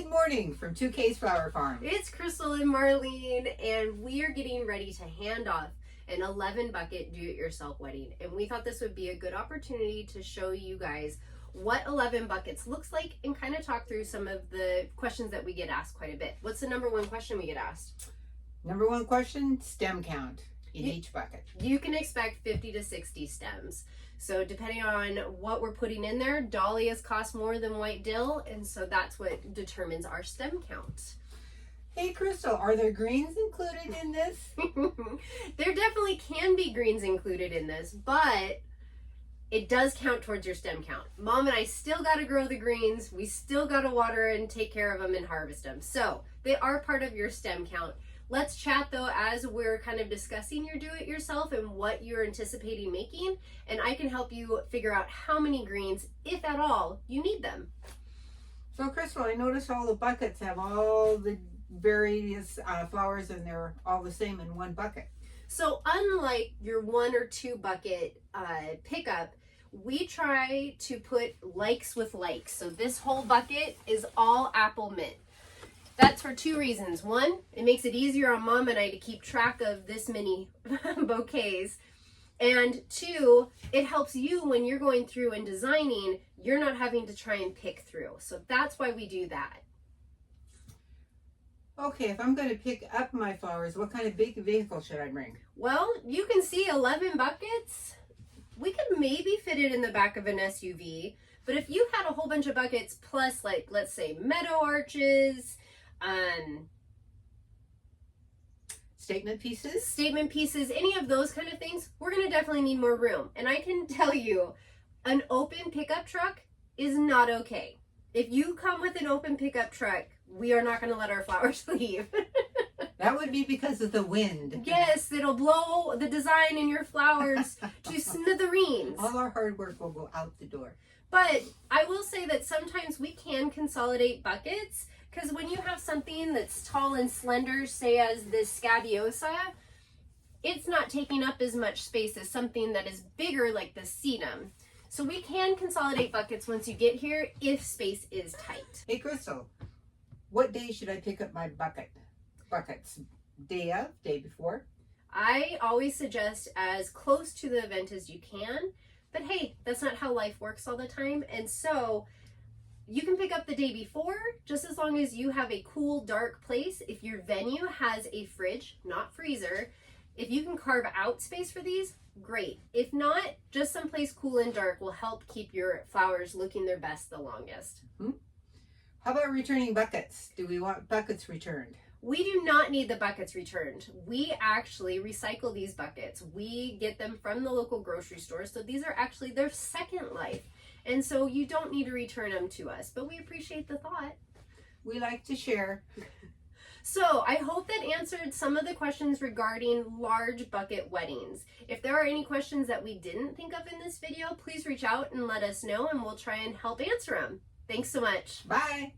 Good morning from 2K's Flower Farm. It's Crystal and Marlene, and we are getting ready to hand off an 11 bucket do-it-yourself wedding. And we thought this would be a good opportunity to show you guys what 11 buckets looks like and kind of talk through some of the questions that we get asked quite a bit. What's the number one question we get asked? Number one question, stem count in each bucket. You can expect 50 to 60 stems. So depending on what we're putting in there, dahlias cost more than white dill, and so that's what determines our stem count. Hey Crystal, are there greens included in this? There definitely can be greens included in this, but it does count towards your stem count. Mom and I still got to grow the greens. We still got to water and take care of them and harvest them. So they are part of your stem count. Let's chat though as we're kind of discussing your do-it-yourself and what you're anticipating making, and I can help you figure out how many greens, if at all, you need them. So Crystal, I noticed all the buckets have all the various flowers and they're all the same in one bucket. So unlike your 1 or 2 bucket pickup, we try to put likes with likes. So this whole bucket is all apple mint. That's for 2 reasons. 1, it makes it easier on Mom and I to keep track of this many bouquets. And 2, it helps you when you're going through and designing, you're not having to try and pick through. So that's why we do that. Okay, if I'm going to pick up my flowers, what kind of big vehicle should I bring? Well, you can see 11 buckets. We could maybe fit it in the back of an SUV, but if you had a whole bunch of buckets plus, like, let's say meadow arches, statement pieces, any of those kind of things, we're going to definitely need more room. And I can tell you, an open pickup truck is not okay. If you come with an open pickup truck, we are not going to let our flowers leave. That would be because of the wind. Yes, it'll blow the design in your flowers to smithereens. All our hard work will go out the door. But I will say that sometimes we can consolidate buckets, because when you have something that's tall and slender, say as this scabiosa, it's not taking up as much space as something that is bigger like the sedum. So we can consolidate buckets once you get here if space is tight. Hey Crystal, what day should I pick up my buckets? Day of, day before? I always suggest as close to the event as you can, but hey, that's not how life works all the time. And so you can pick up the day before, just as long as you have a cool, dark place. If your venue has a fridge, not freezer, if you can carve out space for these, great. If not, just someplace cool and dark will help keep your flowers looking their best the longest. How about returning buckets? Do we want buckets returned? We do not need the buckets returned. We actually recycle these buckets. We get them from the local grocery store, so these are actually their second life. And so you don't need to return them to us, but we appreciate the thought. We like to share. So I hope that answered some of the questions regarding large bucket weddings. If there are any questions that we didn't think of in this video, please reach out and let us know, and we'll try and help answer them. Thanks so much. Bye.